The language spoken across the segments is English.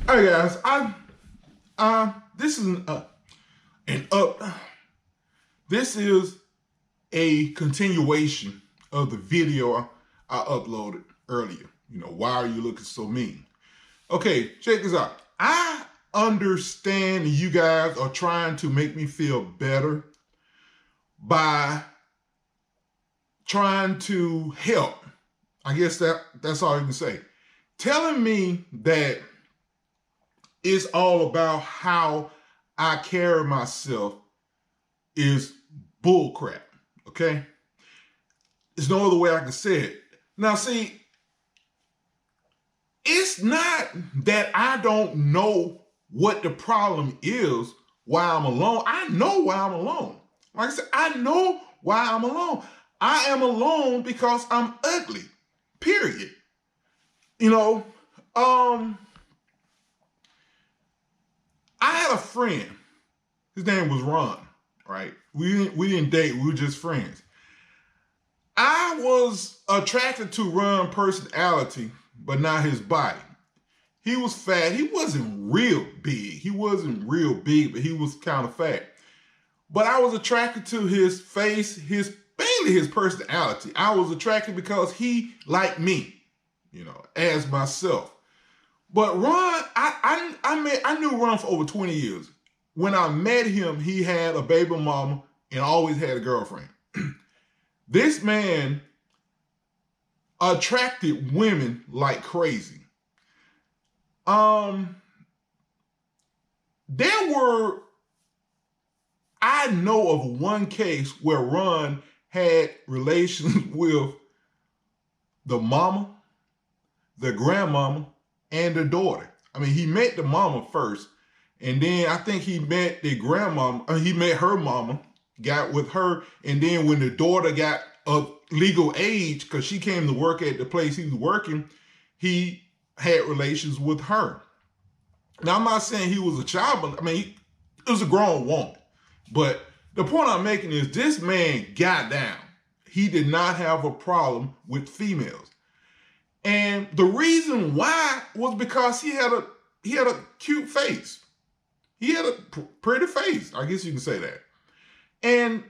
All right, guys. This is an up. This is a continuation of the video I uploaded earlier. Why are you looking so mean? Okay, check this out. I understand you guys are trying to make me feel better by trying to help. I guess that's all you can say. Telling me that it's all about how I carry myself is bullcrap, okay? There's no other way I can say it. Now, see, it's not that I don't know what the problem is why I'm alone. I know why I'm alone. Like I said, I know why I'm alone. I am alone because I'm ugly, period. I had a friend. His name was Ron, right? We didn't date. We were just friends. I was attracted to Ron's personality, but not his body. He was fat. He wasn't real big. But he was kind of fat. But I was attracted to his face, mainly his personality. I was attracted because he liked me, as myself. But Ron, I knew Ron for over 20 years. When I met him, he had a baby mama and always had a girlfriend. This man attracted women like crazy. I know of one case where Ron had relations with the mama, the grandmama, and the daughter. I mean, he met the mama first, and then I think he met the grandmama. He met her mama, got with her, and then when the daughter got of legal age, because she came to work at the place he was working, he had relations with her. Now, I'm not saying he was a child, but I mean, it was a grown woman. But the point I'm making is this man got down. He did not have a problem with females. And the reason why was because he had a cute face. He had a pretty face. I guess you can say that. And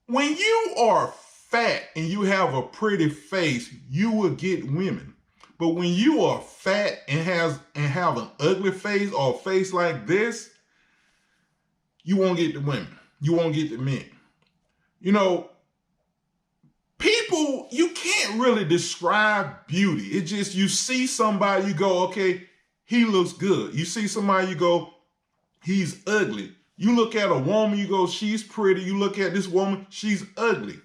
when you are fat and you have a pretty face, you will get women. But when you are fat and have an ugly face or a face like this, you won't get the women. You won't get the men. People, you can't really describe beauty. It's just you see somebody, you go, okay, he looks good. You see somebody, you go, he's ugly. You look at a woman, you go, she's pretty. You look at this woman, she's ugly.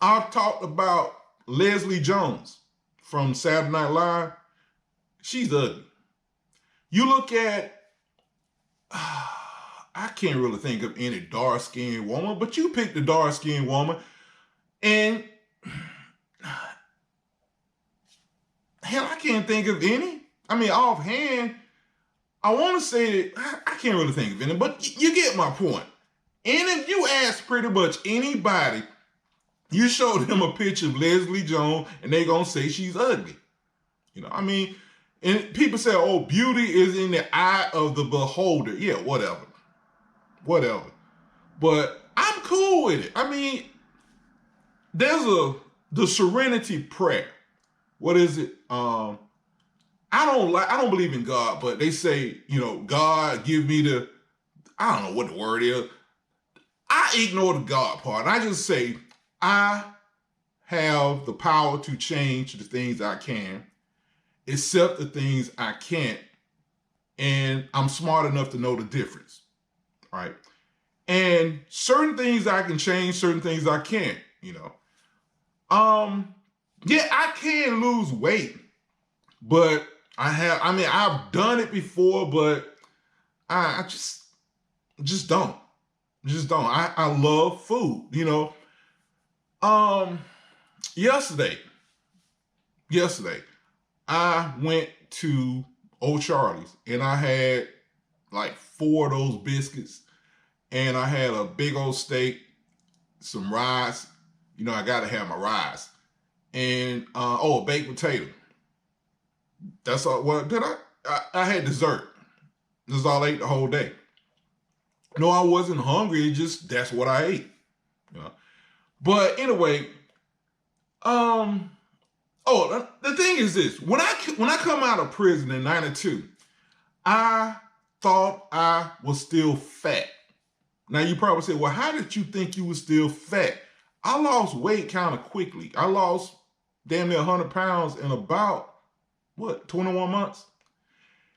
I've talked about Leslie Jones from Saturday Night Live. She's ugly. You look at, I can't really think of any dark-skinned woman, but you pick the dark-skinned woman, and hell, I can't think of any. I mean, offhand, I want to say that I can't really think of any, but you get my point. And if you ask pretty much anybody, you show them a picture of Leslie Jones, and they're going to say she's ugly. And people say, oh, beauty is in the eye of the beholder. Yeah, whatever. But I'm cool with it. I mean, there's the Serenity Prayer. What is it? I don't believe in God, but they say, God give me I don't know what the word is. I ignore the God part. I just say, I have the power to change the things I can, accept the things I can't, and I'm smart enough to know the difference, right? And certain things I can change, certain things I can't, Yeah, I can lose weight, but I've done it before, but I just don't. I love food, Yesterday, I went to Old Charlie's and I had like 4 of those biscuits, and I had a big old steak, some rice. I gotta have my rice, and a baked potato. That's all. Well, did I? I had dessert. That's all I ate the whole day. No, I wasn't hungry. It just, that's what I ate. You know? But anyway, the thing is this: when I come out of prison in '92, I thought I was still fat. Now you probably say, well, how did you think you were still fat? I lost weight kind of quickly. I lost damn near 100 pounds in about, 21 months?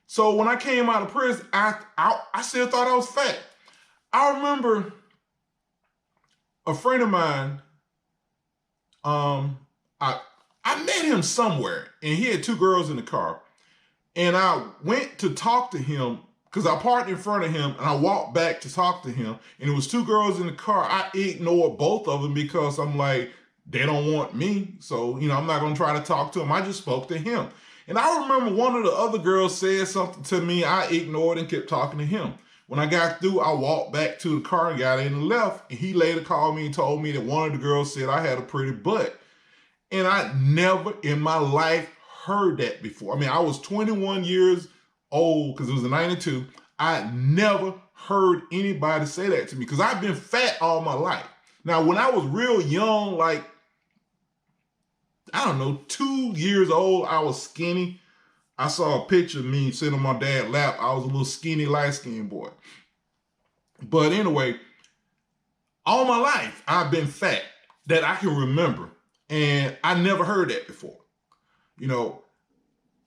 So when I came out of prison, I still thought I was fat. I remember a friend of mine, I met him somewhere, and he had two girls in the car. And I went to talk to him because I parked in front of him, and I walked back to talk to him. And it was two girls in the car. I ignored both of them because I'm like, they don't want me. So, I'm not going to try to talk to them. I just spoke to him. And I remember one of the other girls said something to me. I ignored and kept talking to him. When I got through, I walked back to the car and got in and left. And he later called me and told me that one of the girls said I had a pretty butt. And I never in my life heard that before. I mean, I was 21 years old because it was in '92. I never heard anybody say that to me because I've been fat all my life. Now, when I was real young, like, I don't know, 2 years old, I was skinny. I saw a picture of me sitting on my dad's lap. I was a little skinny, light-skinned boy. But anyway, all my life, I've been fat that I can remember. And I never heard that before.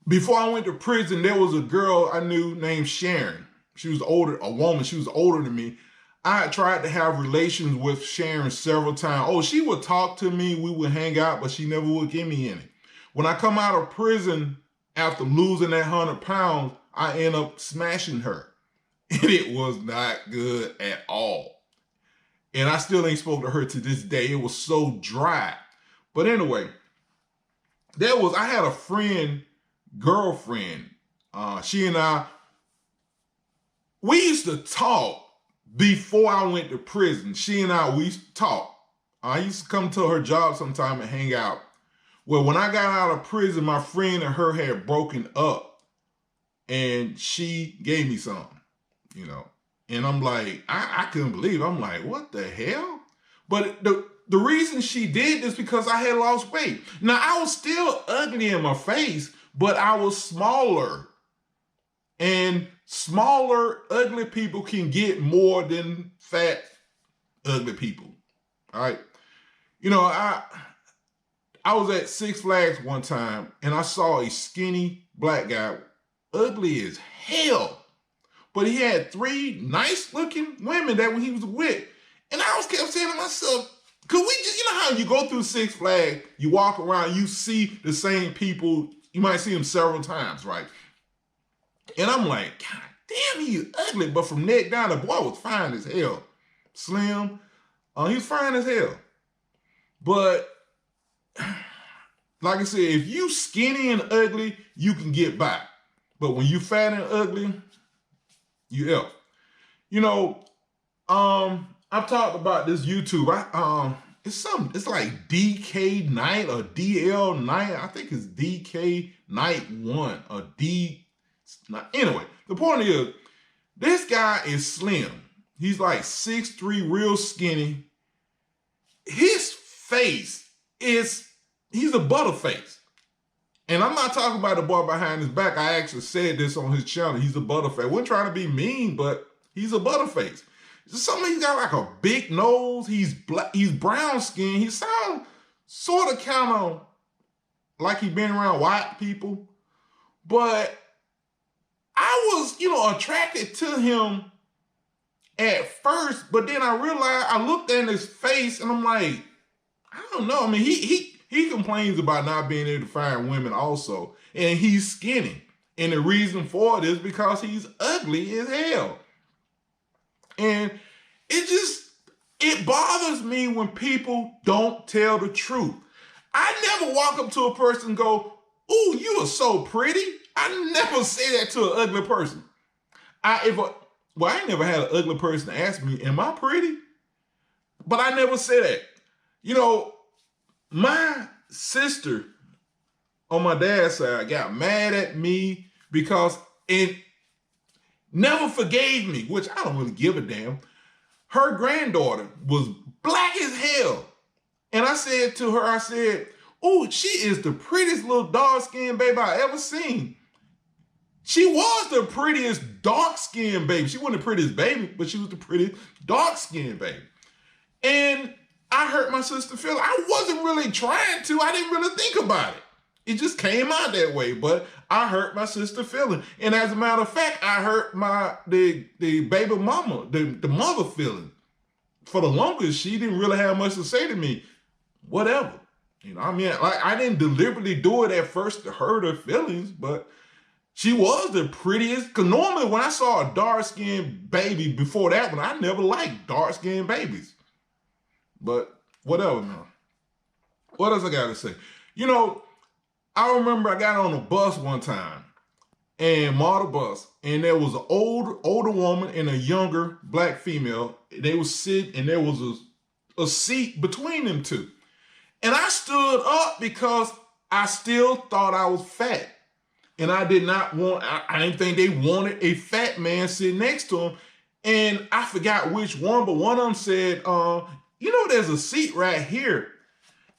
Before I went to prison, there was a girl I knew named Sharon. She was older, a woman. She was older than me. I had tried to have relations with Sharon several times. Oh, she would talk to me. We would hang out, but she never would give me any. When I come out of prison after losing that 100 pounds, I end up smashing her. And it was not good at all. And I still ain't spoke to her to this day. It was so dry. But anyway, I had a girlfriend. She and I, we used to talk before I went to prison. She and I, we used to talk. I used to come to her job sometime and hang out. Well, when I got out of prison, my friend and her had broken up. And she gave me some, And I'm like, I couldn't believe it. I'm like, what the hell? But the reason she did this because I had lost weight. Now, I was still ugly in my face, but I was smaller. And smaller, ugly people can get more than fat, ugly people. All right. I was at Six Flags one time, and I saw a skinny black guy, ugly as hell. But he had 3 nice-looking women that he was with. And I kept saying to myself, could we just, how you go through Six Flags, you walk around, you see the same people, you might see them several times, right? And I'm like, God damn, he's ugly. But from neck down, the boy was fine as hell. Slim. He was fine as hell. But, like I said, if you skinny and ugly, you can get by. But when you fat and ugly, you F. I've talked about this YouTube. It's like DK Knight or DL Knight. I think it's DK Knight 1 or D. Anyway, the point is, this guy is slim. He's like 6'3", real skinny. His face he's a butterface. And I'm not talking about the boy behind his back. I actually said this on his channel. He's a butterface. We're trying to be mean, but he's a butterface. He's got like a big nose. He's black. He's brown skin. He sounds sort of kind of like he's been around white people. But I was, attracted to him at first. But then I realized, I looked at his face and I'm like, I don't know. I mean, he complains about not being able to find women also. And he's skinny. And the reason for it is because he's ugly as hell. And it bothers me when people don't tell the truth. I never walk up to a person and go, ooh, you are so pretty. I never say that to an ugly person. I ain't never had an ugly person ask me, am I pretty? But I never say that. My sister on my dad's side got mad at me because and never forgave me, which I don't really give a damn. Her granddaughter was black as hell. And I said to her, I said, oh, she is the prettiest little dark-skinned baby I ever seen. She was the prettiest dark-skinned baby. She wasn't the prettiest baby, but she was the prettiest dark-skinned baby. And I hurt my sister feeling. I wasn't really trying to. I didn't really think about it. It just came out that way, but I hurt my sister feeling. And as a matter of fact, I hurt the baby mama, the mother feeling. For the longest, she didn't really have much to say to me. Whatever. You know, I mean, like, I didn't deliberately do it at first to hurt her feelings, but she was the prettiest. Because normally when I saw a dark-skinned baby before that one, I never liked dark-skinned babies. But whatever, man. What else I got to say? You know, I remember I got on a bus one time, and model bus, and there was an older woman and a younger black female. They were sitting, and there was a seat between them two. And I stood up because I still thought I was fat. And I did not want, I didn't think they wanted a fat man sitting next to him. And I forgot which one, but one of them said, you know, there's a seat right here.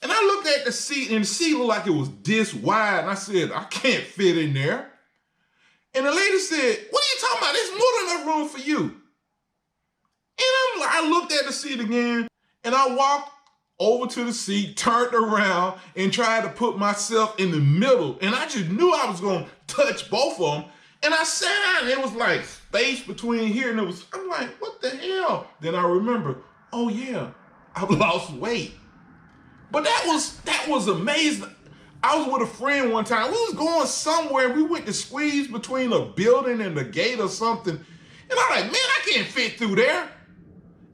And I looked at the seat, and the seat looked like it was this wide. And I said, I can't fit in there. And the lady said, what are you talking about? There's more than enough room for you. And I looked at the seat again, and I walked over to the seat, turned around, and tried to put myself in the middle. And I just knew I was going to touch both of them. And I sat down, and it was like space between here, and I'm like, what the hell? Then I remember, oh yeah, I've lost weight. But that was amazing. I was with a friend one time. We was going somewhere. We went to squeeze between a building and the gate or something. And I'm like, man, I can't fit through there.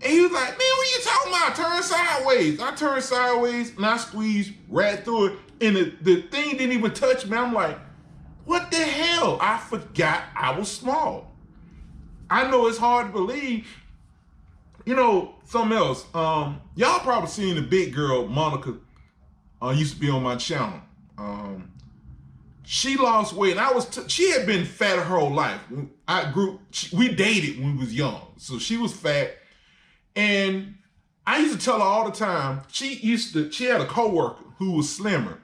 And he was like, man, what are you talking about? Turn sideways. I turned sideways and I squeezed right through it. And the thing didn't even touch me. I'm like, what the hell? I forgot I was small. I know it's hard to believe. You know, something else. Y'all probably seen the big girl, Monica, used to be on my channel. She lost weight, and she had been fat her whole life. We dated when we was young, so she was fat. And I used to tell her all the time, she had a coworker who was slimmer.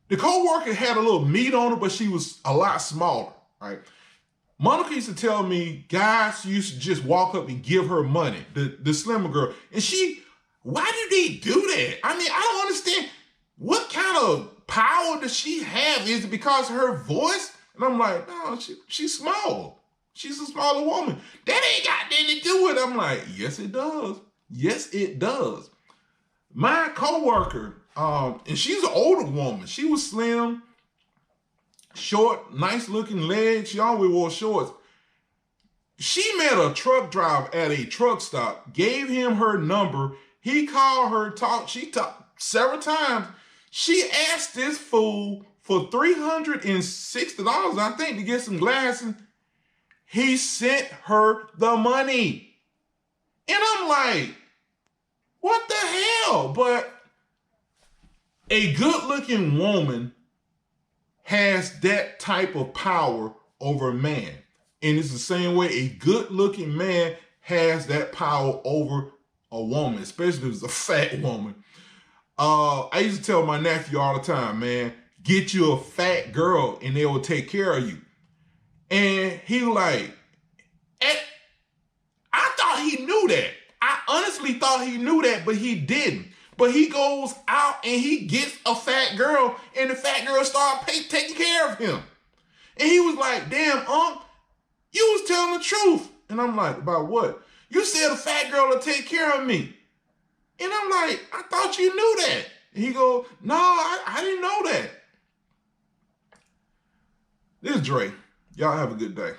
The coworker had a little meat on her, but she was a lot smaller, right? Monica used to tell me guys used to just walk up and give her money, the slimmer girl. And why do they do that? I mean, I don't understand. What kind of power does she have? Is it because of her voice? And I'm like, no, she's small. She's a smaller woman. That ain't got nothing to do with it. I'm like, yes, it does. Yes, it does. My coworker, and she's an older woman. She was slim, short, nice looking legs. She always wore shorts. She met a truck driver at a truck stop, gave him her number. He called her, she talked several times. She asked this fool for $360, I think, to get some glasses. He sent her the money. And I'm like, what the hell? But a good-looking woman has that type of power over a man. And it's the same way a good-looking man has that power over a woman, especially if it's a fat woman. I used to tell my nephew all the time, man, get you a fat girl and they will take care of you. And he like, I thought he knew that. I honestly thought he knew that, but he didn't. But he goes out and he gets a fat girl, and the fat girl started taking care of him. And he was like, damn, you was telling the truth. And I'm like, about what? You said a fat girl will take care of me. And I'm like, I thought you knew that. And he goes, no, I didn't know that. This is Dre. Y'all have a good day.